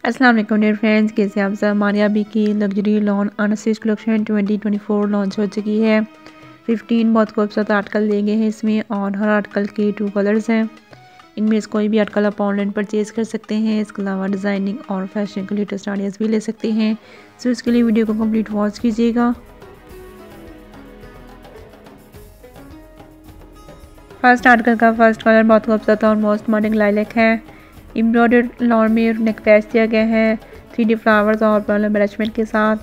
अस्सलाम वालेकुम dear friends, कैसे आप सब। हमारे अभी की luxury lawn unstitch collection 2024 launch हो चुकी है। 15 बहुत खूबसूरत आर्टिकल दिए गए हैं इसमें और हर आर्टिकल के 2 कलर्स हैं। इनमें से कोई भी आर्टिकल आप ऑनलाइन परचेज़ कर सकते हैं। इसके अलावा डिज़ाइनिंग और फैशन के लेटेस्ट आइडियाज़ भी ले सकते हैं। सो इसके लिए वीडियो को कम्प्लीट वॉच कीजिएगा। फर्स्ट आर्टिकल का फर्स्ट कलर बहुत खूबसूरत और मोस्ट मॉडर्न लाइलैक है। एम्ब्रॉयडर्ड लॉन में नेक पैच दिया गया है 3D फ्लावर्स और पर्ल एम्बेलिशमेंट के साथ।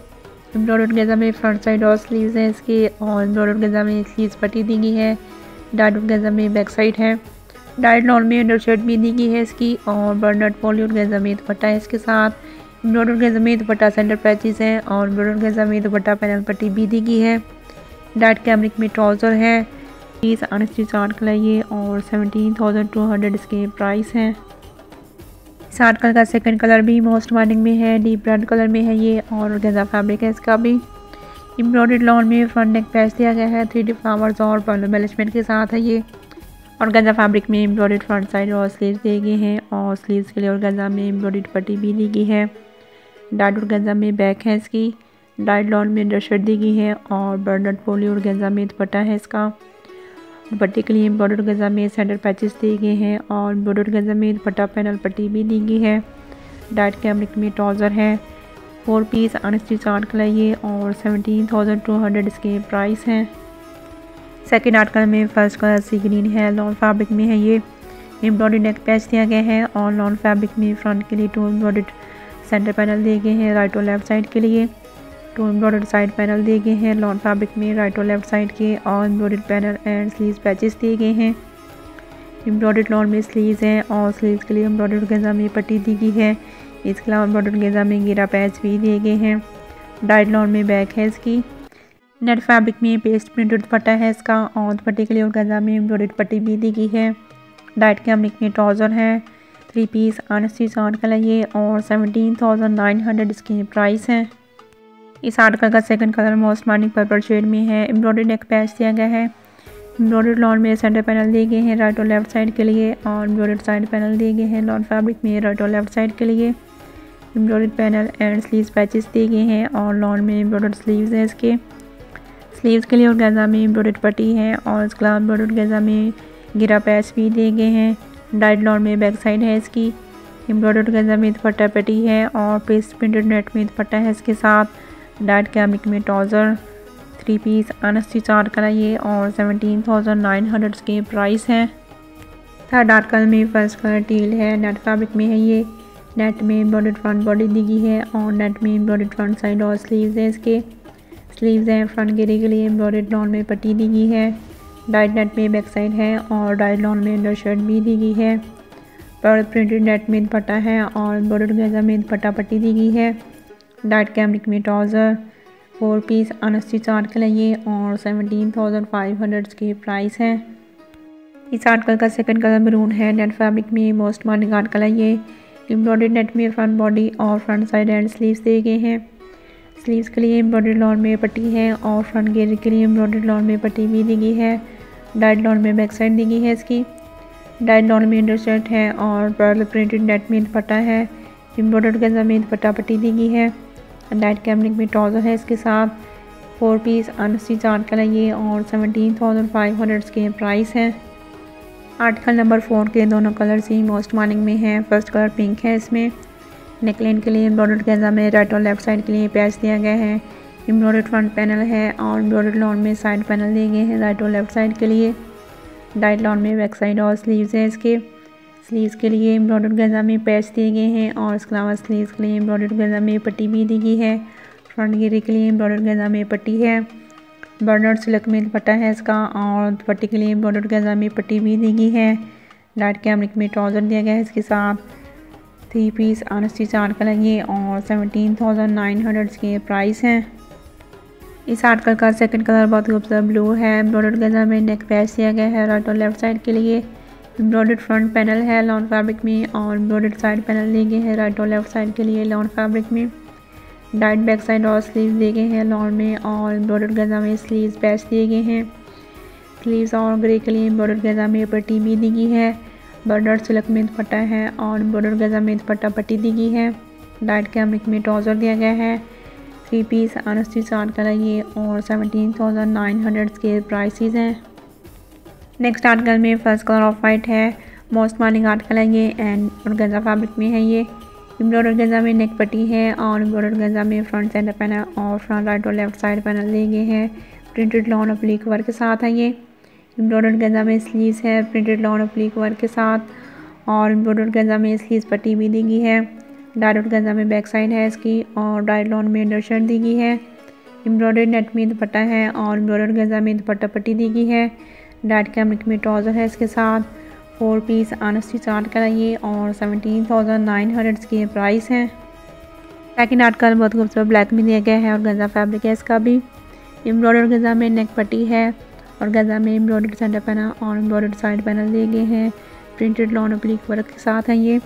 एम्ब्रॉयडर्ड गेजा में फ्रंट साइड और स्लीव्स हैं इसकी, और एम्ब्रॉयडर्ड गेजा में स्लीव्स पट्टी दी गई है। डाइड गेजा में बैक साइड है। डाइड लॉन में अंडर शर्ट भी दी गई है इसकी, और बर्नट पॉलीवुड गेजा में दुपट्टा है इसके साथ। एम्ब्रॉयडर्ड गेजा में दुपट्टा सेंटर पैचेस हैं और एम्ब्रॉयडर्ड गेजा में दुपट्टा पैनल पट्टी भी दी गई है। डाइड कैमरिक में ट्राउज़र है। इस अनस्टिच आर्टिकल है ये और 17,200 इसके प्राइस हैं। इस आर्टिकल का सेकंड कलर भी मोस्ट मॉडर्न में है, डीप रेड कलर में है ये, और गेजा फैब्रिक है इसका भी। एम्ब्रॉयडर्ड लॉन में फ्रंट नेक पैच दिया गया है 3D फ्लावर्स और पर्ल एम्बेलिशमेंट के साथ है ये, और गेजा फैब्रिक में एम्ब्रॉयडर्ड फ्रंट साइड और स्लीव्स दिए गए हैं, और स्लीव्स के लिए और गेजा में एम्ब्रॉयडर्ड पट्टी भी दी गई है। डाइड और गेजा में बैक है इसकी। डाइड लॉन में अंडर शर्ट दी गई है और बर्नट पोली और गेजा में दुपट्टा है इसका। दुपट्टे के लिए एम्ब्रॉयडर्ड गेजा में सेंटर पैचेस दिए गए हैं और एम्ब्रॉयडर्ड गेजा में दुपट्टा पैनल पट्टी भी दी गई है। डाइट कैमरिक में ट्राउज़र है। 4 पीस अनस्टिच आर्टिकल है ये और 17,200 इसके प्राइस हैं। सेकेंड आर्टिकल में फर्स्ट कलर सी ग्रीन है, लॉन फैब्रिक में है ये। एम्ब्रॉयडर्ड नेक पैच दिया गया है और लॉन फैब्रिक में फ्रंट के लिए 2 एम्ब्रॉयडर्ड सेंटर पैनल दिए गए हैं राइट और लेफ्ट साइड के लिए। 2 एम्ब्रॉयडर्ड साइड पैनल दिए गए हैं लॉन फैब्रिक में राइट और लेफ्ट साइड के, और embroidered panel and sleeves patches दिए गए हैं। एम्ब्रॉयडर्ड लॉन में स्लीव्स हैं और स्लीव्स के लिए एम्ब्रॉयडर्ड गेजा में पट्टी दी गई है। इसके अलावा एम्ब्रॉयडर्ड गेजा में घेरा पैच भी दिए गए हैं। डाइड लॉन में बैक है इसकी। नेट फैब्रिक में पेस्ट प्रिंटेड दुपट्टा है इसका, और दुपट्टे के लिए और गेजा में एम्ब्रॉयडर्ड पट्टी भी दी गई है। डाइड कैमरिक में ट्राउज़र है। 3 पीस अनस्टिच आर्टिकल है ये और 17,900 इसके प्राइस हैं। इस आर्टिकल का second colour most modern purple shade में है। एम्ब्रॉयडर्ड नेक पैच दिया गया है। एम्ब्रॉयडर्ड लॉन में सेंटर पैनल दिए गए हैं राइट और लेफ्ट साइड के लिए, और एम्ब्रॉयडर्ड साइड पैनल दिए गए हैं लॉन फैब्रिक में राइट और लेफ्ट साइड के लिए। Embroidered panel and sleeves patches दिए गए हैं और लॉन में एम्ब्रॉयडर्ड स्लीव्स हैं इसके। स्लीव्स के लिए और गेजा में एम्ब्रॉयडर्ड पट्टी है, और इसके अलावा एम्ब्रॉयडर्ड गेजा में घेरा पैच भी दिए गए हैं। डाइड लॉन में बैक साइड है इसकी। एम्ब्रॉयडर्ड गेजा में दुपट्टा पट्टी है और पेस्ट प्रिंटेड नेट में दुपट्टा है इसके साथ। डाइट कैमरिक में ट्राउज़र। 3 पीस अनस्टिच आर्टिकल है ये और 17,900 के प्राइस हैं। थर्ड आर्टिकल में फर्स्ट कलर टील है, नेट फैब्रिक में है ये। नेट में एम्ब्रॉयडर्ड फ्रंट बॉडी दी गई है और नेट में एम्ब्रॉयडर्ड फ्रंट साइड और स्लीव्स हैं इसके। स्लीव्स हैं फ्रंट घेरे के लिए एम्ब्रॉयडर्ड लॉन में पट्टी दी गई है। डाइट नेट में बैक साइड है और डाइट लॉन में अंडर शर्ट भी दी गई है। पर्ल प्रिंटेड नेट में दुपट्टा है और एम्ब्रॉयडर्ड गेजा में दुपट्टा पट्टी दी गई है। डाइट कैमरिक में ट्राउज़र। 4 पीस अनस्टिच आर्टिकल है ये और 17,500 के प्राइस हैं। इस आर्टिकल का सेकंड कलर मरून है। नेट फैब्रिक में मोस्ट मॉडर्न आर्टिकल है ये। एम्ब्रॉयडर्ड नेट में फ्रंट बॉडी और फ्रंट साइड एंड स्लीव्स दिए गए हैं। स्लीव्स के लिए एम्ब्रॉयडर्ड लॉन में पट्टी है और फ्रंट घेरे के लिए एम्ब्रॉयडर्ड लॉन में पट्टी भी दी गई है। डाइट लॉन में बैक साइड दी गई है इसकी। डाइट लॉन में अंडर शर्ट है और पर्ल प्रिंटेड नेट में दुपट्टा है। एम्ब्रॉयडर्ड गेजा में दुपट्टा पट्टी दी गई है। डाइट कैमरिक में ट्राउज़र है इसके साथ। 4 पीस अनस्टिच आर्टिकल है ये और 17,500 के प्राइस हैं। आर्टिकल नंबर 4 के दोनों कलर्स ही मोस्ट मॉडर्न में हैं। फर्स्ट कलर पिंक है इसमें। नेकलाइन के लिए एम्ब्रॉयडर्ड गेजा में राइट और लेफ्ट साइड के लिए पैच दिया गया है। एम्ब्रॉयडर्ड फ्रंट पैनल है और एम्ब्रॉयडर्ड लॉन में साइड पैनल दिए गए हैं राइट और लेफ्ट साइड के लिए। डाइट लॉन में बैक साइड और स्लीव्स हैं इसके। स्लीव्स के लिए एम्ब्रॉयडर्ड गेजा में पैच दिए गए हैं और इसके अलावा स्लीव्स के लिए एम्ब्रॉयडर्ड गेजा में पट्टी भी दी गई है। फ्रंट घेरे के लिए एम्ब्रॉयडर्ड गेजा में पट्टी है। बर्नट सिल्क में दुपट्टा है इसका, और दुपट्टे के लिए एम्ब्रॉयडर्ड गेजा में पट्टी भी दी गई है। डाइट कैमरिक में ट्राउज़र दिया गया है इसके साथ। 3 पीस अनस्टिच आर्टिकल है ये और 17,900 के प्राइस हैं। इस आर्टिकल का सेकंड कलर बहुत खूबसूरत ब्लू है। एम्ब्रॉयडर्ड गेजा में नेक पैच दिया गया है राइट और लेफ्ट साइड के लिए। एम्ब्रॉयडर्ड फ्रंट पैनल है लॉन फैब्रिक में और एम्ब्रॉयडर्ड साइड पैनल दिए गए हैं राइट और लेफ्ट साइड के लिए लॉन फैब्रिक में। डाइट बैक साइड और स्लीव्स दिए गए हैं लॉन में, और एम्ब्रॉयडर्ड गेजा में स्लीव्स पैच दिए गए हैं। स्लीव्स और ग्रे के लिए एम्ब्रॉयडर्ड गेजा में पट्टी भी दी गई है। बर्नट सिल्क में दुपट्टा है और एम्ब्रॉयडर्ड गेजा में दुपट्टा पट्टी दी गई है। डाइट कैमरिक में ट्राउज़र दिया गया है। 3 पीस अनस्टिच स्टार्ट कलर ये और 17,900 के प्राइसेस हैं। नेक्स्ट आर्टिकल में फर्स्ट कलर ऑफ वाइट है। मोस्ट मॉर्निंग आर्टिकल है ये एंड ऑर्गेन्जा फैब्रिक में है। ये एम्ब्रॉयडर्ड ऑर्गेन्जा में नेक पट्टी है और एम्ब्रॉयडर्ड ऑर्गेन्जा में फ्रंट सेंटर पैनल और फ्रंट राइट और लेफ्ट साइड पैनल दिए गए हैं। प्रिंटेड लॉन ऑब्लिक वर्क के साथ है। ये एम्ब्रॉयडर्ड ऑर्गेन्जा में स्लीव्स है प्रिंटेड लॉन ऑब्लिक वर्क के साथ और एम्ब्रॉयडर्ड ऑर्गेन्जा में स्लीव्स पट्टी भी दी गई है। डाइट ऑर्गेन्जा में बैक साइड है इसकी और डाइट लॉन में अंडरशर्ट दी गई है। एम्ब्रॉयडर्ड नेट में दुपट्टा है और एम्ब्रॉयडर्ड ऑर्गेन्जा में दुपट्टा पट्टी दी गई है। डाइट कैमरिक में ट्राउज़र है इसके साथ। 4 पीस अनस्टिच आर्टिकल है ये और 17,900 के प्राइस हैं। सेकंड आर्टिकल बहुत खूबसूरत ब्लैक में दिया गया है और ऑर्गेन्जा फैब्रिक है इसका भी। एम्ब्रॉयडर्ड ऑर्गेन्जा में नेक पट्टी है और ऑर्गेन्जा में एम्ब्रॉयडर्ड सेंटर पैनल और एम्ब्रॉयडर्ड साइड पैनल दिए गए हैं। प्रिंटेड लॉन ऑब्लिक वर्क के साथ है। ये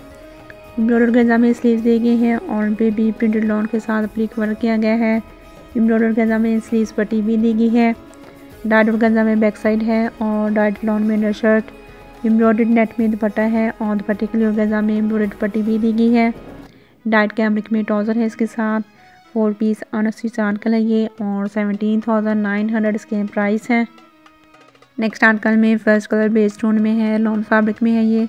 एम्ब्रॉयडर्ड ऑर्गेन्जा में स्लीव्स दिए गए हैं और उन पे भी प्रिंटेड लॉन के साथ ऑब्लिक वर्क किया गया है। एम्ब्रॉयडर्ड ऑर्गेन्जा में स्लीव्स पट्टी भी दी गई है। डाइट ऑर्गेन्जा में बैक साइड है और डाइट लॉन में अंडरशर्ट। एम्ब्रॉयडर्ड नेट में दुपट्टा है और दुपट्टे के लिए ऑर्गेन्जा में एम्ब्रॉयडर्ड पट्टी भी दी गई है। डाइट कैमरिक में ट्राउज़र है इसके साथ। 4 पीस अनस्टिच आर्टिकल है ये और 17,900 के प्राइस हैं। नेक्स्ट आर्टिकल में फर्स्ट कलर बेस टोन में है लॉन फैब्रिक में है। ये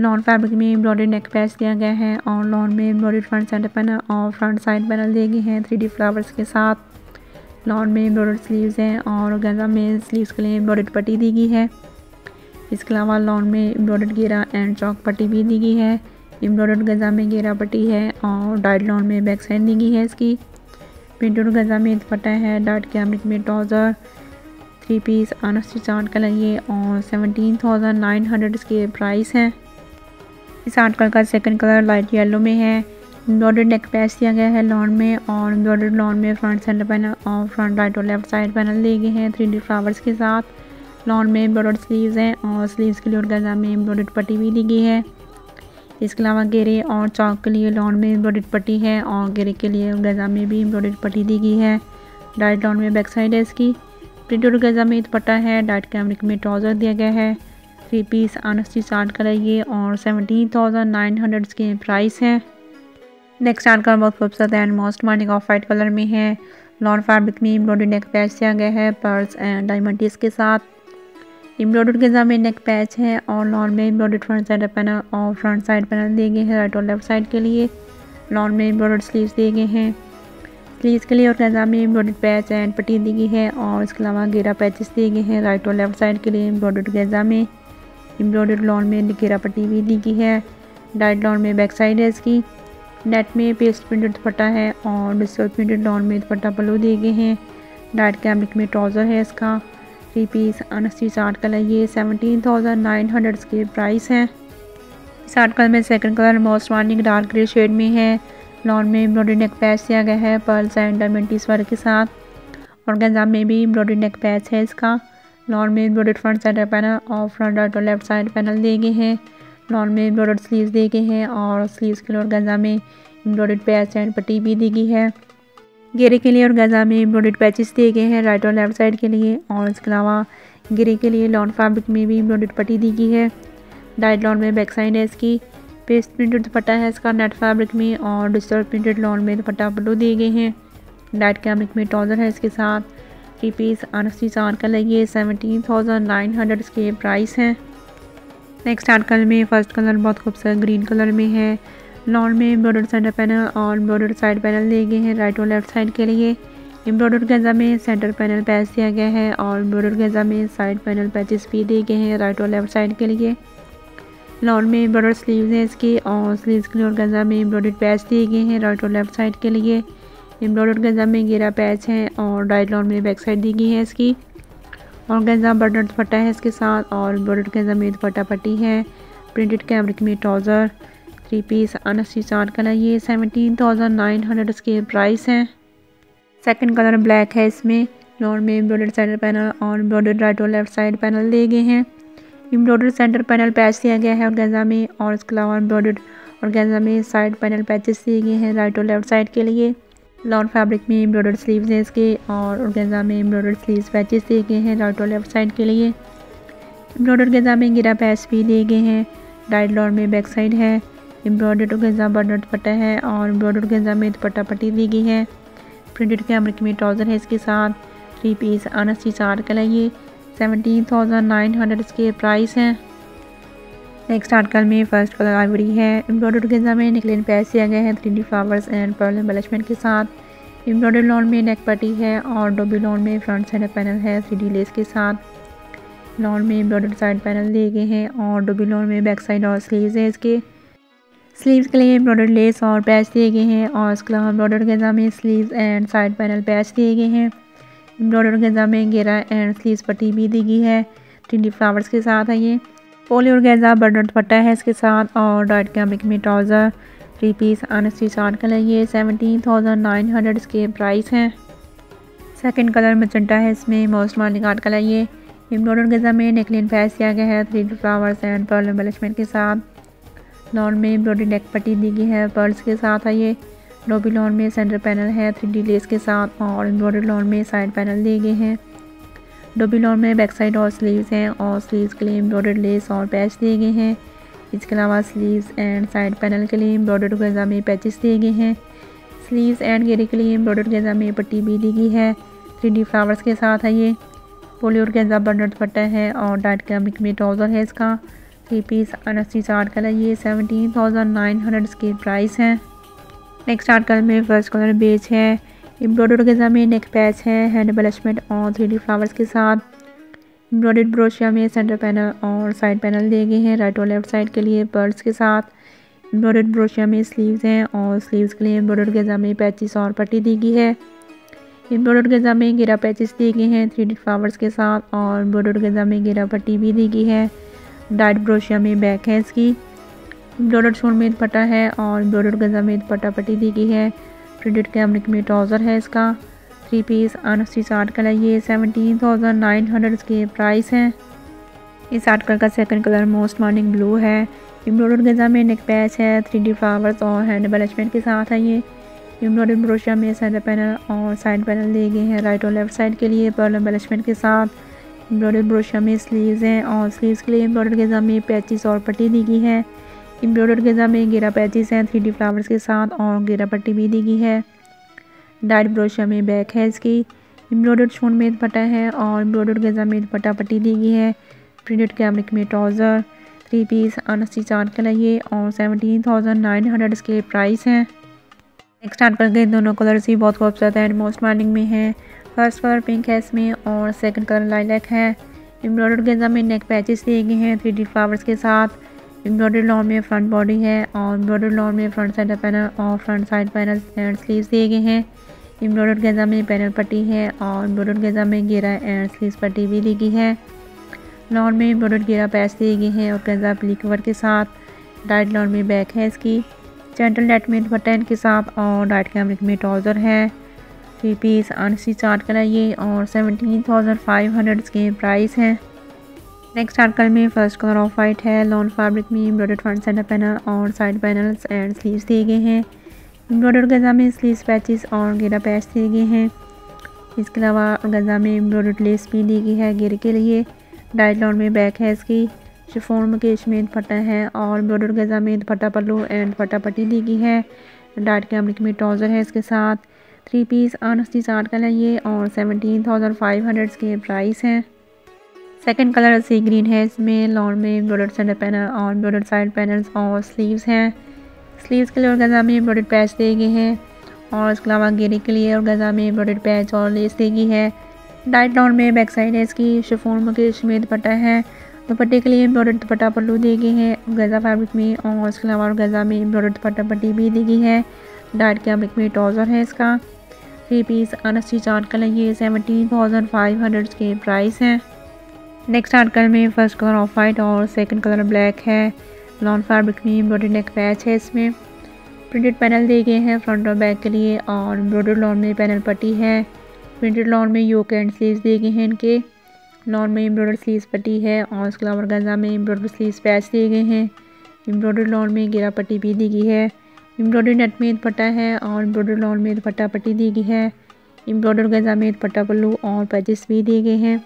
लॉन फैब्रिक में एम्ब्रॉयडर्ड नेक पैच दिया गया है और लॉन में एम्ब्रॉयडर्ड फ्रंट सेंटर पैनल और फ्रंट साइड पैनल दिए गए हैं 3D फ्लावर्स के साथ। लॉन में एम्ब्रॉयडर्ड स्लीव्स हैं और ऑर्गेन्जा में स्लीव्स के लिए एम्ब्रॉयडर्ड पट्टी दी गई है। इसके अलावा लॉन में एम्ब्रॉयडर्ड घेरा एंड चौक पट्टी भी दी गई है। एम्ब्रॉयडर्ड ऑर्गेन्जा में घेरा पट्टी है और डाइट लॉन में बैक साइड दी गई है इसकी। प्रिंटेड ऑर्गेन्जा में दुपट्टा है। डाइट कैमरिक में ट्राउज़र। 3 पीस अनस्टिच आर्टिकल है ये और 17,900 के प्राइस हैं। इस आर्टिकल का सेकंड कलर लाइट येलो में है। एम्ब्रॉयडर्ड नेक पैच दिया गया है लॉन में और एम्ब्रॉयडर्ड लॉन में फ्रंट सेंटर पैनल और फ्रंट राइट और लेफ्ट साइड पैनल दिए गए हैं 3D फ्लावर्स के साथ। लॉन में एम्ब्रॉयडर्ड स्लीव्स हैं और स्लीव्स के लिए ऑर्गेन्जा में एम्ब्रॉयडर्ड पट्टी भी दी गई है। इसके अलावा घेरे और चौक के लिए लॉन में एम्ब्रॉयडर्ड पट्टी है और घेरे के लिए ऑर्गेन्जा में भी एम्ब्रॉयडर्ड पट्टी दी गई है। डाइट लॉन में बैक साइड है इसकी। प्रिंटेड ऑर्गेन्जा में दुपट्टा है। डाइट कैमरिक में ट्राउज़र दिया गया है। 3 पीस अनस्टिच आर्टिकल है ये और 17,900 के प्राइस हैं। नेक्स्ट आर्टिकल बहुत खूबसूरत and most morning of white colour में है। लॉन फैब्रिक में एम्ब्रॉयडर्ड नेक पैच दिया गया है पर्ल्स एंड डायमंड टीज के साथ। एम्ब्रॉयडर्ड ऑर्गेन्जा में नेक पैच है और लॉन में एम्ब्रॉयडर्ड फ्रंट साइड पैनल और फ्रंट साइड पैनल दिए गए हैं राइट और लेफ्ट साइड के लिए। लॉन में एम्ब्रॉयडर्ड स्लीव्स दिए गए हैं। स्लीव्स के लिए ऑर्गेन्जा में एम्ब्रॉयडर्ड पैच एंड पट्टी दी गई है और इसके अलावा घेरा पैचेस दिए गए हैं राइट और लेफ्ट साइड के लिए। एम्ब्रॉयडर्ड ऑर्गेन्जा में एम्ब्रॉयडर्ड लॉन में घेरा पट्टी भी दी गई है। डाइट लॉन में बैक साइड है इसकी। नेट में पेस्ट प्रिंटेड दुपट्टा है और डिजिटल प्रिंटेड लॉन में दुपट्टा पल्लू दिए गए हैं। डाइट कैमरिक में ट्राउज़र है इसका। 3 पीस अनस्टिच आर्टिकल है ये 17,900 के प्राइस हैं। इस आर्टिकल में second colour most morning dark grey shade में है। लॉन में एम्ब्रॉयडर्ड नेक पैच दिया गया है pearls and diamond tees work के साथ। ऑर्गेन्जा में भी एम्ब्रॉयडर्ड नेक पैच है इसका। लॉन में एम्ब्रॉयडर्ड फ्रंट साइड पैनल और फ्रंट राइट और लेफ्ट साइड पैनल दिए गए हैं। लॉन में एम्ब्रॉयडर्ड स्लीव्स दिए गए हैं और स्लीव्स के लिए ऑर्गेन्जा में एम्ब्रॉयडर्ड पैच एंड पट्टी भी दी गई है। घेरे के लिए ऑर्गेन्जा में एम्ब्रॉयडर्ड पैचेस दिए गए हैं राइट और लेफ्ट साइड के लिए और इसके अलावा घेरे के लिए लॉन फैब्रिक में भी एम्ब्रॉयडर्ड पट्टी दी गई है। डाइट लॉन में बैक साइड है इसकी। पेस्ट प्रिंटेड दुपट्टा है इसका नेट फैब्रिक में और डिजिटल प्रिंटेड लॉन में दुपट्टा पल्लू दिए गए हैं। डाइट कैमरिक में ट्राउज़र है इसके साथ। 3 पीस अनस्टिच आर्टिकल है ये 17,900 के प्राइस हैं। नेक्स्ट आर्टिकल में फर्स्ट कलर बहुत खूबसूरत ग्रीन कलर में है। लॉन में एम्ब्रॉयडर्ड सेंटर पैनल और एम्ब्रॉयडर्ड साइड पैनल दिए गए हैं राइट और लेफ्ट साइड के लिए। एम्ब्रॉयडर्ड ऑर्गेन्जा में सेंटर पैनल पैच दिया गया है और एम्ब्रॉयडर्ड ऑर्गेन्जा में साइड पैनल पैचेस भी दिए गए हैं राइट और लेफ्ट साइड के लिए। लॉन में एम्ब्रॉयडर्ड स्लीव्स हैं इसकी और स्लीव्स के लिए ऑर्गेन्जा में एम्ब्रॉयडर्ड पैच दिए गए हैं राइट और लेफ्ट साइड के लिए। एम्ब्रॉयडर्ड ऑर्गेन्जा में घेरा पैच है और डाइट लॉन में बैक साइड दी गई है इसकी। ऑर्गेन्जा बटन दुपट्टा है इसके साथ और एम्ब्रॉयडर्ड ऑर्गेन्जा में दुपट्टा पट्टी है। प्रिंटेड कैमरिक में ट्राउज़र। 3 पीस अनस्टिच आर्टिकल है ये 17,900 के प्राइस हैं। सेकंड कलर ब्लैक है इसमें। लॉन में एम्ब्रॉयडर्ड सेंटर पैनल और एम्ब्रॉयडर्ड राइट और लेफ्ट साइड पैनल दिए गए हैं। एम्ब्रॉयडर्ड सेंटर पैनल पैच दिया गया है ऑर्गेन्जा में और इसके अलावा एम्ब्रॉयडर्ड ऑर्गेन्जा में साइड पैनल पैचेस दिए गए हैं राइट और लेफ्ट साइड के लिए। लॉन फैब्रिक में एम्ब्रॉयडर्ड स्लीव्स हैं इसके और ऑर्गेन्जा में एम्ब्रॉयडर्ड स्लीव्स पैचेस दिए गए हैं राइट और लेफ्ट साइड के लिए। एम्ब्रॉयडर्ड ऑर्गेन्जा में घेरा पैच भी दिए गए हैं। डाइट लॉन में बैक साइड है। एम्ब्रॉयडर्ड गेंजा बॉर्डर दुपट्टा है और एम्ब्रॉयडर्ड गेंजा में दुपट्टा पट्टी दी गई है। प्रिंटेड कैमरिक में ट्राउज़र है इसके साथ। 3 पीस अनस्टिच आर्टिकल है ये। 17,900 इसके प्राइस हैं। नेक्स्ट आर्टिकल में फर्स्ट कलर आइवरी है। एम्ब्रॉयडर्ड गेंजा में निकलिन पैच दिया गया है 3D flowers and pearl embellishment के साथ। एम्ब्रॉयडर्ड लॉन में नेक पट्टी है और डोबी लॉन में फ्रंट साइड पैनल है 3D लेस के साथ। लॉन में एम्ब्रॉयडर्ड साइड पैनल दिए गए हैं और डोबी लॉन में बैक साइड और स्लीव्स है इसके। स्लीव्स के लिए एम्ब्रॉयडर्ड लेस और पैच दिए गए हैं और इसके अलावा एम्ब्रॉयडर्ड गेंजा में sleeves and side panel patch दिए गए हैं। एम्ब्रॉयडर्ड गेंजा में घेरा एंड स्लीव्स पट्टी भी दी गई है 3D फ्लावर्स के साथ है ये। पोली और गेंजा बॉर्डर दुपट्टा है इसके साथ और डाइट कैमरिक में ट्राउज़र। 3 पीस अनस्टिच आर्टिकल है ये। 17,900 इसके प्राइस हैं। सेकंड कलर मचंटा है इसमें मोस्ट मार्निंग आर्टिकल है ये। एम्ब्रॉयडर्ड गेंजा में नेकलाइन पैच दिया गया है 3D flowers and pearl embellishment के साथ। लॉन में एम्ब्रॉयडरी नेक पट्टी दी गई है पर्ल्स के साथ है ये। डोबी लॉन में सेंटर पैनल है 3D लेस के साथ और एम्ब्रॉयडरी लॉन में साइड पैनल दिए गए हैं। डोबी लॉन में बैक साइड और स्लीव्स हैं और स्लीव्स के लिए एम्ब्रॉयडर्ड लेस और पैच दिए गए हैं। इसके अलावा स्लीव्स एंड साइड पैनल के लिए एम्ब्रॉयडर्ड गेंजा में पैचेस दिए गए हैं। स्लीव्स एंड घेरे के लिए एम्ब्रॉयडर्ड गेंजा में पट्टी भी दी गई है 3D फ्लावर्स के साथ है ये। पोली और गेंजा बॉर्डर दुपट्टा है और डाइट कैमरिक में ट्राउज़र है इसका। 3 पीस अनस्टिच आर्टिकल है ये। 17,900 इसके प्राइस हैं। नेक्स्ट आर्टिकल में फर्स्ट कलर बेज है। एम्ब्रॉयडर्ड गेंजा में नेक पैच है हैंड एम्बेलिशमेंट और 3D फ्लावर्स के साथ। एम्ब्रॉयडर्ड ब्रोशिया में सेंटर पैनल और साइड पैनल दिए गए हैं राइट और लेफ्ट साइड के लिए पर्ल्स के साथ। एम्ब्रॉयडर्ड ब्रोशिया में स्लीव्स हैं और स्लीव्स के लिए एम्ब्रॉयडर्ड गेंजा में पैचेस और पट्टी दी गई है। एम्ब्रॉयडर्ड गेंजा में घेरा पैचेस दिए गए हैं 3D फ्लावर्स के साथ और एम्ब्रॉयडर्ड गेंजा में घेरा पट्टी भी दी गई है। डाइट ब्रोशिया में बैक है इसकी। एम्ब्रॉयडर्ड शोल में दुपट्टा है और एम्ब्रॉयडर्ड गेंजा में दुपट्टा पट्टी दी गई है। प्रिंटेड कैमरिक में ट्राउज़र है इसका। 3 पीस अनस्टिच आर्टिकल है ये। 17,900 इसके प्राइस हैं। इस आर्टिकल का second colour most morning blue है। एम्ब्रॉयडर्ड गेंजा में नेक पैच है 3D फ्लावर्स और हैंड एम्बेलिशमेंट के साथ है ये। एम्ब्रॉयडर्ड ब्रोशिया में सेंटर पैनल और साइड पैनल दिए गए हैं राइट और लेफ्ट साइड के लिए पर्ल एम्बेलिशमेंट के साथ। एम्ब्रॉयडर्ड ब्रोशिया में स्लीव्स हैं और स्लीव्स के लिए एम्ब्रॉयडर्ड गेंजा में पैचेस और पट्टी दी गई है। एम्ब्रॉयडर्ड गेंजा में घेरा पैचेस हैं 3D फ्लावर्स के साथ और घेरा पट्टी भी दी गई है। डाइट ब्रोशिया में बैक है इसकी। एम्ब्रॉयडर्ड शोन में दुपट्टा है और एम्ब्रॉयडर्ड गेंजा में दुपट्टा पट्टी दी गई है। प्रिंटेड कैमरिक में ट्राउज़र। 3 पीस अनस्टिच आर्टिकल है ये और 17,900 इसके प्राइस हैं। नेक्स्ट आर्टिकल के दोनों कलर्स ही बहुत खूबसूरत एंड मोस्ट मॉर्निंग में हैं। फर्स्ट कलर पिंक है इसमें और सेकंड कलर लाइलैक है। एम्ब्रॉयडर्ड गेंजा में नेक पैचेस दिए गए हैं 3D फ्लावर्स के साथ। एम्ब्रॉयडर्ड लॉन में फ्रंट बॉडी है और एम्ब्रॉयडर्ड लॉन में फ्रंट साइड पैनल और front side panel and sleeves दिए गए हैं। एम्ब्रॉयडर्ड गेंजा में पैनल पट्टी है और एम्ब्रॉयडर्ड गेंजा में घेरा एंड स्लीव्स पट्टी भी दी गई है। लॉन में एम्ब्रॉयडर्ड घेरा पैच दिए गए हैं और गेंजा प्ली कवर के साथ। डाइट लॉन में बैक है इसकी। जेंटल नेट में दुपट्टा के साथ और डाइट कैमरिक में ट्राउज़र है। 3 पीस अनस्टिच आर्टिकल है ये और 17,500 इसके प्राइस हैं। नेक्स्ट आर्टिकल में फर्स्ट कलर ऑफ वाइट है। लॉन फैब्रिक में एम्ब्रॉयडर्ड फ्रंट साइड पैनल और साइड पैनल्स एंड स्लीव्स दिए गए हैं। एम्ब्रॉयडर्ड गेंजा में स्लीव्स पैचेस और घेरा पैच दिए गए हैं। इसके अलावा गेंजा में एम्ब्रॉयडर्ड लेस भी दी गई है घेरे के लिए। डाइट लॉन में बैक है इसकी। शिफॉन मकेश में दुपट्टा है और एम्ब्रॉयडर्ड गेंजा में दुपट्टा पल्लू एंड दुपट्टा पट्टी दी गई है। डाइट कैमरिक में ट्राउज़र है इसके साथ। 3 पीस अनस्टिच आर्टिकल है ये और 17,500 के प्राइस हैं। सेकंड कलर सी ग्रीन है। इसमें लॉन में एम्ब्रॉयडर्ड सेंटर पैनल और एम्ब्रॉयडर्ड साइड पैनल्स और स्लीव्स हैं। स्लीव्स के लिए और गेंजा में एम्ब्रॉयडर्ड पैच दिए गए हैं और इसके अलावा घेरे के लिए और गेंजा में एम्ब्रॉयडर्ड पैच और लेस दी गई है। डाइट लॉन में बैक साइड है इसकी। शिफॉन मकेश में दुपट्टा है। दुपट्टे के लिए एम्ब्रॉयडर्ड दुपट्टा पल्लू दिए गए हैं गेंजा फैब्रिक में और इसके अलावा और गेंजा में एम्ब्रॉयडर्ड दुपट्टा पट्टी भी दी गई है। डाइट कैमरिक में ट्राउज़र है इसका। 3 पीस अनस्टिच आर्टिकल है ये। 17,500 के प्राइस हैं। नेक्स्ट आर्टिकल में फर्स्ट कलर ऑफ वाइट और सेकंड कलर ब्लैक है। लॉन फैब्रिक में एम्ब्रॉयडरी नेक पैच है। इसमें प्रिंटेड पैनल दिए गए हैं फ्रंट और बैक के लिए और एम्ब्रॉयडर्ड लॉन में पैनल पट्टी है। प्रिंटेड लॉन में योक एंड स्लीव्स दिए गए हैं इनके। लॉन में एम्ब्रॉयडर्ड स्लीव्स पट्टी है और इसके अलावा गेंजा में एम्ब्रॉयडर्ड स्लीव्स पैच दिए गए हैं। एम्ब्रॉयडर्ड लॉन में घेरा पट्टी भी दी गई है। एम्ब्रॉयडरी नेट में दुपट्टा है और एम्ब्रॉयडर्ड लॉन में दुपट्टा पट्टी दी गई है। एम्ब्रॉयडर्ड गेंजा में दुपट्टा पल्लू और पैचेस भी दिए गए हैं।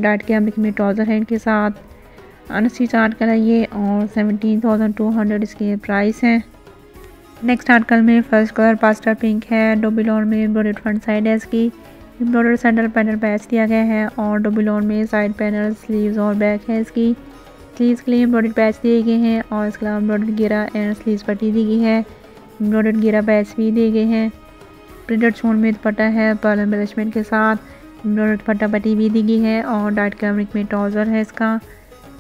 डाइट कैमरिक में ट्राउज़र है इनके साथ। अनसी चार्ट कलर ये और 17,200 इसके प्राइस हैं। नेक्स्ट आर्टिकल में फर्स्ट कलर पास्ता पिंक है। डोबिलोन में एम्ब्रॉयडर्ड फ्रंट साइड है इसकी। एम्ब्रॉयडर्ड सेंटर पैनल पैच दिया गया है और डोबिलोन में साइड पैनल स्लीव्स और बैक है इसकी। स्लीव्स के लिए एम्ब्रॉयडर्ड पैच दिए गए हैं और इसके अलावा एम्ब्रॉयडर्ड घेरा एंड स्लीव्स पट्टी दी गई है। एम्ब्रॉयडर्ड घेरा पैच भी दिए गए हैं। प्रिंटेड शोन में दुपट्टा है पर्ल एम्बेलिशमेंट के साथ। एम्ब्रॉयडर्ड दुपट्टा पट्टी भी दी गई है और डार्क कैमरिक में ट्राउज़र है इसका।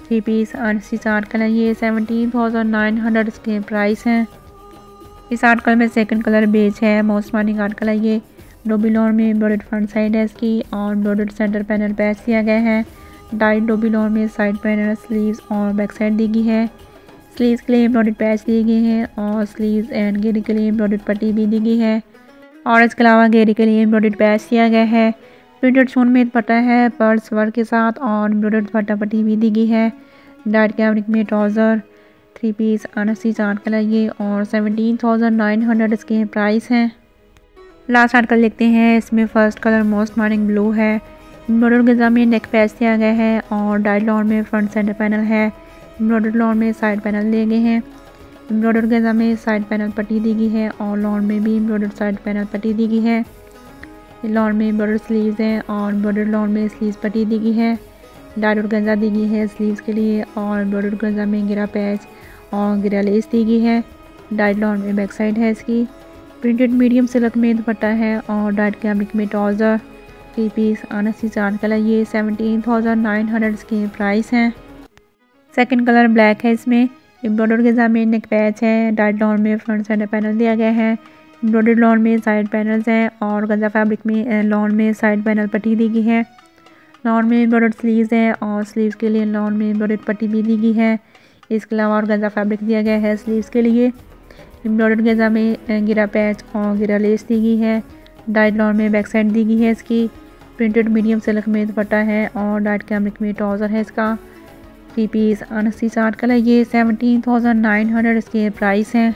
3 पीस अनसी चार्ट कलर ये 17,900 इसके प्राइस हैं। इस आर्टिकल में सेकंड कलर बेज है। मोस्ट मार्निंग आर्टिकल है ये। डोबिलोन में एम्ब्रॉयडर्ड फ्रंट साइड है इसकी और एम्ब्रॉयडर्ड सेंटर पैनल पैच दिया गया है। डाइट डोबिलोन में साइड पैनल स्लीव्स और बैक साइड दी गई है। स्लीव्स के लिए एम्ब्रॉयडर्ड पैच दिए गए हैं और स्लीव्स एंड घेरे के लिए एम्ब्रॉयडर्ड पट्टी भी दी गई है और इसके अलावा घेरे के लिए एम्ब्रॉयडर्ड पैच दिया गया है। प्रिंटेड शोन में दुपट्टा है पर्ल्स वर्क के साथ और एम्ब्रॉयडर्ड दुपट्टा पट्टी भी दी गई है। डाइट कैमरिक में trouser 3 piece unstitched colour ये और 17,900 इसके प्राइस हैं। लास्ट आर्टिकल देखते हैं। इसमें first colour most morning blue है। एम्ब्रॉयडर्ड गजा में नेक पैच दिया गया है और डाइट लॉन में फ्रंट सेंटर पैनल है। एम्ब्रॉयडर्ड लॉन में साइड पैनल दिए गए हैं। एम्ब्रॉयडर्ड गजा में साइड पैनल पट्टी दी गई है और लॉन में भी एम्ब्रॉयडर्ड साइड पैनल पट्टी दी गई है। लॉन में एम्ब्रॉयडर्ड स्लीव्स हैं और एम्ब्रॉयडर्ड लॉन में स्लीव्स पट्टी दी गई है। डाइट गजा दी गई है स्लीव्स के लिए और एम्ब्रॉयडर्ड गजा में गिरा पैच और गिरा लेस दी गई है। डाइट लॉन में बैक साइड है इसकी। प्रिंटेड मीडियम सिल्क में दुपट्टा है और डाइट कैमरिक में trouser 3 piece unstitched colour ये 17,900 इसके प्राइस हैं। सेकंड कलर ब्लैक है। इसमें एम्ब्रॉयडर्ड गजा में नेक पैच है। डाइट लॉन में फ्रंट सेंटर पैनल दिया गया है। एम्ब्रॉयडर्ड लॉन में साइड पैनल्स हैं और गजा फैब्रिक में लॉन में साइड पैनल पट्टी दी गई है। लॉन में एम्ब्रॉयडर्ड स्लीव्स हैं और स्लीव्स के लिए लॉन में एम्ब्रॉयडर्ड पट्टी भी दी गई है। इसके अलावा और गजा फैब्रिक दिया गया है स्लीव्स के लिए। एम्ब्रॉयडर्ड गजा में गिरा पैच और गिरा लेस दी गई है। डाइट लॉन में बैक साइड दी गई है इसकी। प्रिंटेड मीडियम सिल्क में दुपट्टा है और डाइट कैमरिक में ट्राउज़र है इसका। 3 पीस अनसी चार्ट कलर ये 17,900 इसके प्राइस हैं।